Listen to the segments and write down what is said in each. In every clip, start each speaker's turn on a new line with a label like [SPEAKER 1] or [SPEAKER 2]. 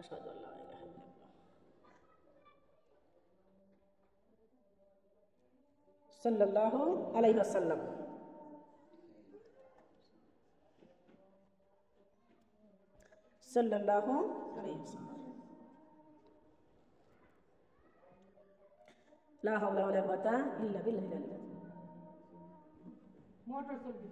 [SPEAKER 1] আশহাদু আল্লা ইলাহা ইল্লাল্লাহ সাল্লাল্লাহু আলাইহি ওয়াসাল্লাম। সাল্লাল্লাহু আলাইহি ওয়াসাল্লাম। লা হাওলা ওয়ালা কুওয়াতা ইল্লা বিল্লাহিল আলিয়্যিল আযীম। মোটর চলছে।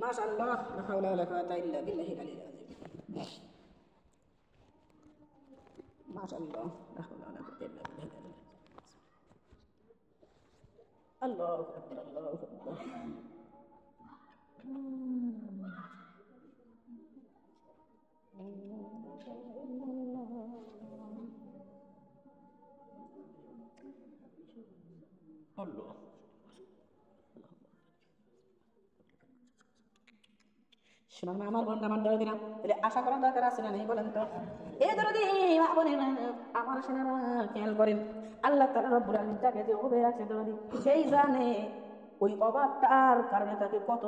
[SPEAKER 1] মাশাআল্লাহ, লা হাওলা ওয়ালা কুওয়াতা ইল্লা বিল্লাহিল আলিয়্যিল আযীম। মাশাআল্লাহ, লা হাওলা ওয়ালা কুওয়াতা ইল্লা বিল্লাহিল আলিয়্যিল আযীম। আল্লাহু আকবার, আল্লাহু আকবার। আল্লাহ শোনান না আমার বোনটা, আমার দরদি না, তাহলে আশা করার দরকার আছে না নেই বলেন তো? এ দরদি মা বোনেরা, আমার শোনারা খেয়াল করেন, আল্লাহ তাআলা রব্বুল আলামিন তাকে যে ওবে রাখছে দরদি, সেই জানে ওই অভাবটার কারণে তাকে কত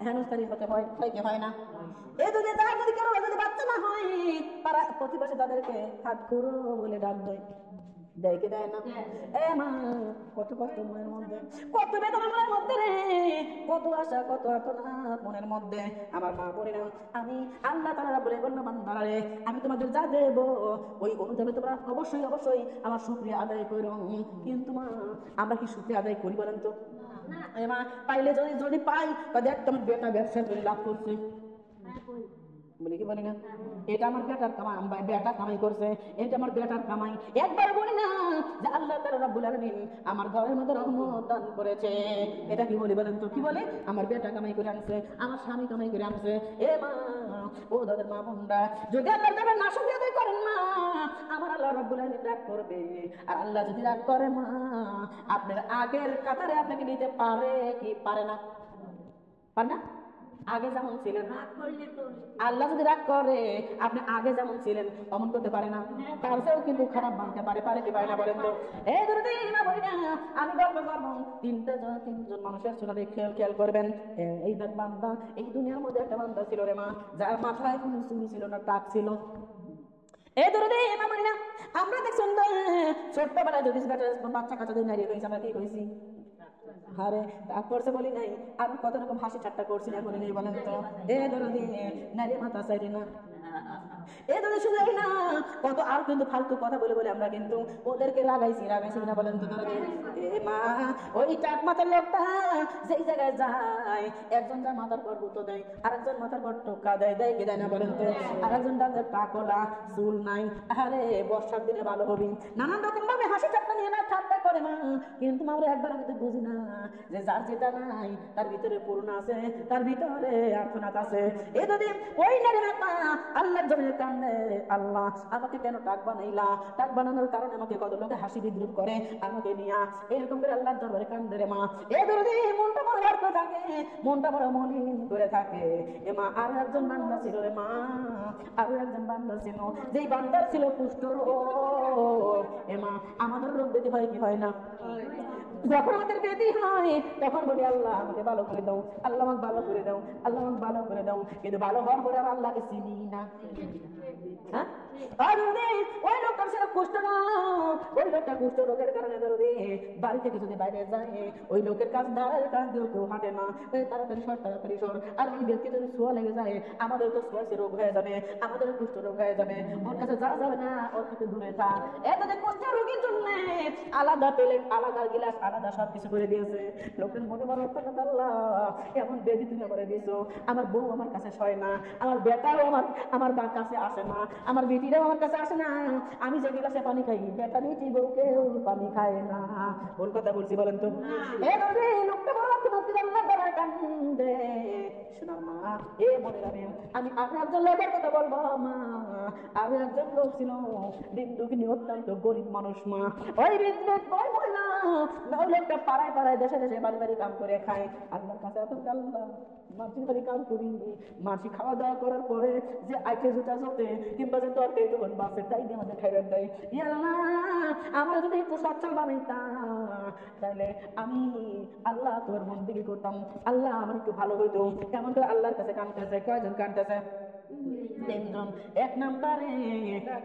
[SPEAKER 1] হেনস্থানি হতে হয়, কি হয় না? এ যদি তার যদি কারো যদি বাচ্চা না হয়, পাড়া প্রতিবেশী তাদেরকে হাত খুঁড়ো বলে ডাক দেয়, দেয় কি দেয় না? এ মা, কত কষ্ট মনের মধ্যে, কত বেদনা মনের মধ্যে রে, কত আশা, কত আর্তনাদ মনের মধ্যে। আমার মা বলে না, আমি আল্লাহ তাআলা বলে বললাম বান্দারা রে, আমি তোমাদের যা দেব ওই অনুযায়ী তোমরা অবশ্যই অবশ্যই আমার শুকরিয়া আদায় করো। কিন্তু মা, আমরা কি শুকরিয়া আদায় করি বলেন তো? মা পাইলে যদি যদি পাই, দেখ তোমার বেটা ব্যবসা করে লাভ করছে, বলি কি বলি না, এটা আমার বেটার কামাই, বেটা কামাই করছে, এটা আমার বেটার কামাই। একবার বলি না যে আল্লাহ তাআলা রব্বুল আলামিন আমার ঘরের মধ্যে রহমত দান করেছে, এটা কি বলি বলেন তো? কি বলে? আমার বেটা কামাই করে আনছে, আমার স্বামী কামাই করে আনছে। এ মা, ও দাদার মা বোনরা, যদি আল্লাহ তাআলা না শুকরিয়া আদায় করেন মা, আমার আল্লাহ রব্বুল আলামিন রাগ করবে। আর আল্লাহ যদি রাগ করে মা, আপনার আগের কাতারে আপনাকে নিতে পারে কি পারে না? পারে না? আগে যেমন ছিলেন, আল্লাহ যদি রাগ করে আপনি আগে যেমন ছিলেন অমন করতে পারে না, তার চেয়েও কিন্তু খারাপ বানতে পারে, পারে কি পারে না বলেন তো? এই ধরে না বলি না, আমি গল্প করবো তিনজন মানুষের শোনাবে, খেয়াল করবেন। এই বান্দা, এই দুনিয়ার মধ্যে একটা বান্দা ছিল রে মা, যার মাথায় কোনো চুল ছিল না, টাক ছিল। এই ধরে না বলি না, আমরা দেখছেন ছোট্টবেলায় যদি বাচ্চা কাচ্চাদের নারী হয়েছে, আমরা কি হয়েছি? আরে করছে বলি নাই, আমি কত রকম হাসি ঠাট্টা করছি না, বলি নাই বলেন তো? এ ধরো নারী মাথা চাইরি না, এ ধরো শুধু না, কত আর কিন্তু ফালতু কথা বলে বলে আমরা কিন্তু ওদেরকে রাগাইছি না বলেন তো? ধরো এ মা, ওই টাক মাথার লোকটা যেই জায়গায় যায়, একজন তার মাথার পর গুঁতো দেয়, আর একজন মাথার পর টোকা দেয়, দেয় কি দেয় না বলেন তো? আর একজন তাদের টাকলা, চুল নাই, আরে বর্ষার দিনে ভালো হবি, নানান রকম ভাবে হাসি ঠাট্টা নিয়ে না ঠাট্টা করে মা। কিন্তু আমরা একবার কিন্তু বুঝি না যে যার যেটা নাই তার ভিতরে পূর্ণ আছে, তার ভিতরে আর্তনাদ আছে। এই যদি ওই নারী মাতা আল্লাহর জমিনে কান্দে, আল্লাহ আমাকে কেন টাক বানাইলা? টাক বানানোর কারণে আমাকে কত লোকে হাসি বিদ্রুপ করে, আমাকে নিয়া এরকম করে আল্লাহর দরবারে কান্দে রে মা। এই যদি মনটা বড় ব্যর্থ থাকে, মনটা বড় মলিন করে থাকে, এ মা আরো একজন বান্দা ছিল রে মা, আরো একজন বান্দা ছিল, যেই বান্দার ছিল কুষ্ঠ রোগ। এ মা, আমাদের রোগ ব্যাধি হয় কি হয় না? যখন আমাদের ব্যাধি হয় তখন বলি আল্লাহ আমাকে ভালো করে দাও, আল্লাহ আমাকে ভালো করে দাও, আল্লাহ আমাকে ভালো করে দাও। কিন্তু ভালো হওয়ার পরে আর আল্লাহকে চিনি না। হ্যাঁ, ওই লোকটা ছিল কুষ্ঠ রোগ, ওই লোকটা কুষ্ঠ রোগের কারণে ধরো বাড়ি থেকে যদি বাইরে যায়, ওই লোকের কাজ দাঁড়ায়, কাজ দিয়েও কেউ হাঁটে না, তাড়াতাড়ি সর, তাড়াতাড়ি সর। আর ওই ব্যক্তি যদি ছোঁয়া লেগে যায়, আমাদের তো ছোঁয়াশে রোগ হয়ে যাবে, আমাদের কুষ্ঠ রোগ হয়ে যাবে, ওর কাছে যাওয়া যাবে না, ওর থেকে দূরে থাক। এত যে কুষ্ঠ রোগীর জন্য আলাদা প্লেট, আলাদা গিলাস, আলাদা সবকিছু করে দিয়েছে। লোকের মনে মনে আল্লাহ এমন বেদি তুমি করে দিয়েছো, আমার বউ আমার কাছে সয় না, আমার বেটাও আমার কাছে আসে না, আমার বেটিরাও আমার কাছে আসে না, আমি যে গিলাসে পানি খাই বেটা বেটি বউ কেউ পানি খায় না। ভুল কথা বলছি বলেন তো? লোকটা বড় কান্দে। শোনার মা, এ মনে রাখেন, আমি আর একজন লোকের কথা বলবো মা। আমি একজন লোক ছিল দিন দুঃখিনী, অত্যন্ত গরিব মানুষ মা। ওই মহিলা ওই লোকটা পাড়ায় পাড়ায় দেশে দেশে বাড়ি বাড়ি কাম করে খায়। আল্লাহর কাছে এত আল্লাহ মাসি বাড়ি কাম করি, মাসি খাওয়া দাওয়া করার পরে যে আইটে জুতা জোটে কিংবা যে তরকারি টুকুন বাসে তাই দিয়ে আমাদের খাইবেন দেয়। আল্লাহ আমরা যদি একটু সচ্ছল বানাইতাম তাহলে আমি আল্লাহ তোমার বন্দেগী করতাম, আল্লাহ আমার একটু ভালো হইতো। কেমন করে আল্লাহর কাছে কানতেছে? কয়জন কানতেছে? তিনজন। এক নম্বরে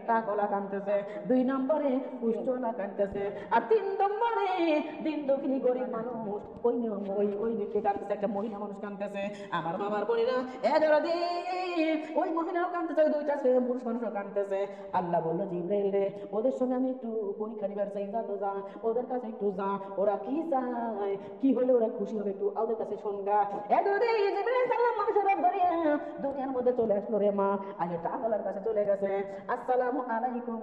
[SPEAKER 1] টাকলা কানতেছে, 2 নম্বরে কুষ্ঠলা কানতেছে, আর 3 নম্বরে দিন দক্ষিণী গরিব মানুষ ওই ব্যক্তি কানতেছে, একটা মহিলা মানুষ কানতেছে। আমার বাবার বোনেরা এগারো দিন ওই মহিলাও কানতেছে, 2টা পুরুষ মানুষও কানতেছে। আল্লাহ বললো জিবরাইল রে ওদের সঙ্গে আমি একটু পরীক্ষা নিবার চাই, যা তো যা ওদের কাছে একটু যা, ওরা কি চায় কি হলে ওরা খুশি হবে একটু ওদের কাছে শুনগা। এগারো দিন জিবরাইল সালাম মানুষের ধরিয়া দুনিয়ার মধ্যে চলে আসলো রে মা। আগে টাকলার কাছে চলে গেছে, আসসালামু আলাইকুম,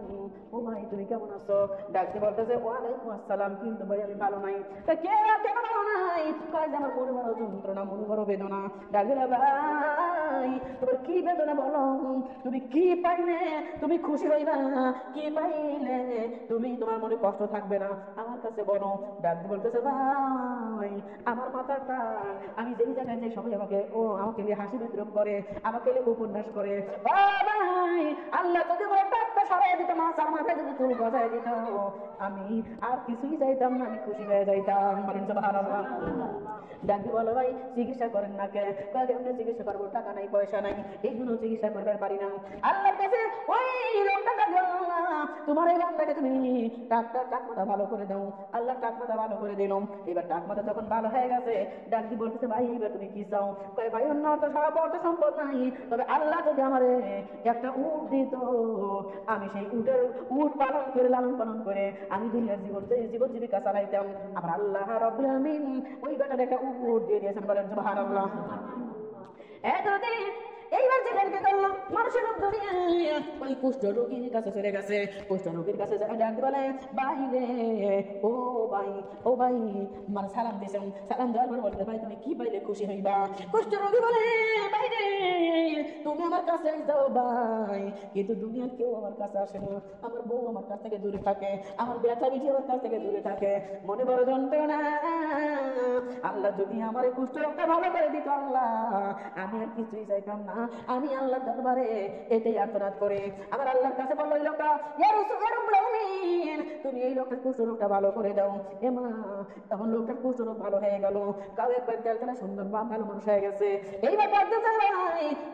[SPEAKER 1] ও ভাই তুমি কেমন আছো? ডাকতে বলতেছে ওয়ালাইকুম আসসালাম, কিন্তু ভাই আমি ভালো নাই। তা কে কেন ভালো নাই? কয় যে আমার মনে বড় যন্ত্রণা, মনে বড় বেদনা। ডাকলে ভাই তোমার কি বেদনা বলো, তুমি কি পাইলে তুমি খুশি হইবা, কি পাইলে তুমি তোমার মনে কষ্ট থাকবে না আমার কাছে বলো। ডাকতে বলতেছে ভাই আমার মাথাটা আমি যেই জায়গায় যাই সবাই আমাকে নিয়ে হাসি বিদ্রুপ করে, আমাকে নিয়ে উপন্যাস করে। ভাই আল্লাহ যদি আমার টাকটা সরাই দিত, মাথার মাথায় যদি চুল গজায় দিত, আমি আর কিছুই চাইতাম না, আমি খুশি হয়ে যাইতাম। বলেন সুবহানাল্লাহ। ডাকি বলো ভাই চিকিৎসা করেন না কে? কেমনে চিকিৎসা করবো? টাকা নাই পয়সা নাই, এই জন্য চিকিৎসা করবার পারি না। আল্লাহর কাছে ওই লোকটা তোমার এই বান্দাকে তুমি টাক মাথা ভালো করে দাও। আল্লাহ টাক মাথা ভালো করে দিলাম। এবার টাক মাথা যখন ভালো হয়ে গেছে ডাকি বলতেছে ভাই এবার তুমি কি চাও? কয় ভাই অন্য তো সারা পড়তে সম্পদ নাই, তবে আল্লাহ যদি আমারে একটা উট দিত, আমি সেই উট পালন করে লালন পালন করে আমি দুনিয়ার জীবন জীবিকা চালাইতাম। আমার আল্লাহ রাব্বুল আলামিন ওই বেটার একটা উট দিয়ে দিয়েছেন। বলেন সুবহানাল্লাহ। এইবার যেখানে করলো মানুষের ওই কুষ্ঠ রোগীর কাছে চলে গেছে। কুষ্ঠ রোগীর কাছে ডাক বলে বাইরে ও ভাই মানে সালাম দিয়েছেন। সালাম দেওয়ার পর বলতে ভাই তুমি কি পাইলে খুশি হইবা? কুষ্ঠ রোগী বলে বাইরে তুমি আমার কাছে যাও ভাই, কিন্তু দুনিয়ার কেউ আমার কাছে আসে না। আমার বউ আমার কাছ থেকে দূরে থাকে, আমার বেটা বিটি আমার কাছ থেকে দূরে থাকে, মনে বড় যন্ত্রণা। আল্লাহ যদি আমার এই কুষ্ঠ রোগটা ভালো করে দিত আল্লাহ আমি আর কিছুই চাইতাম না। আমি আল্লাহর দরবারে এটাই আর্তনাদ করে আমার আল্লাহর কাছে বললো এই লোকটা তুমি এই লোকটার কুষ্ঠ রোগটা ভালো করে দাও। এমা তখন লোকটার কুষ্ঠ রোগ ভালো হয়ে গেল, কাউ একবার তেলতেলা সুন্দর বা ভালো মানুষ হয়ে গেছে। এইবার ভাই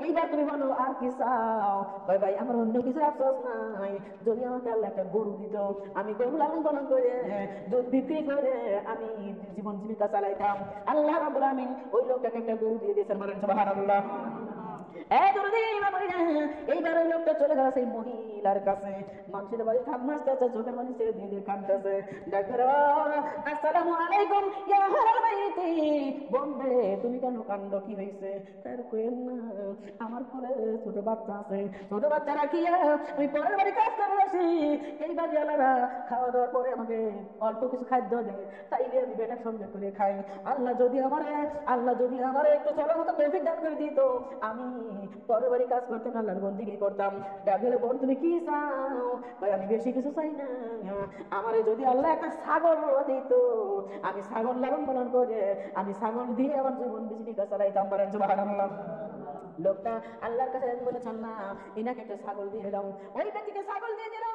[SPEAKER 1] এইবার তুমি বলো আর কি চাও? ভাই আমার অন্য কিছু আফসোস নাই, যদি আমাকে আল্লাহ একটা গরু দিত, আমি গরু লালন পালন করে দুধ বিক্রি করে আমি জীবন জীবিকা চালাইতাম। আল্লাহ রাব্বুল আলামিন ওই লোকটাকে একটা গরু দিয়ে দিয়েছেন। বলেন সুবহানাল্লাহ। এইবার ওই লোকটা চলে গেল সেই মহিলার কাছে, মানুষের বাড়ি থাকতে চোখের পানি ছেড়ে দিয়ে দিয়ে কাঁদতেছে। ডাক্তার আসসালামু আলাইকুম ইয়া আহলাল বাইতি, বন্ধে তুমি কেন কান্দ? কি হয়েছে? তার কইেন না আমার কোলে ছোট বাচ্চা আছে, ছোট বাচ্চা রাখিয়া আমি পরের বাড়ি কাজ করে আসি। এই বাড়িওয়ালারা খাওয়া দাওয়ার পরে আমাকে অল্প কিছু খাদ্য দেয়, তাই আমি বেটার সঙ্গে করে খাই। আল্লাহ যদি আমার একটু চলার মতো তৌফিক দান করে দিত, আমি পরের বাড়ি কাজ করতাম, আল্লাহর বন্দেগী করতাম। ডাকলে বোন তুমি কি চাও? ভাই আমি বেশি কিছু চাই না, আমারে যদি আল্লাহ একটা ছাগল দিত, আমি ছাগল লালন পালন করে আমি ছাগল দিয়ে আমার জীবন জীবিকা চালাইতাম। বলেন সুবহানাল্লাহ। লোকটা আল্লাহর কাছে বলেছেন না এনাকে একটা ছাগল দিয়ে দাও। ওই ব্যক্তিকে ছাগল দিয়ে দিল।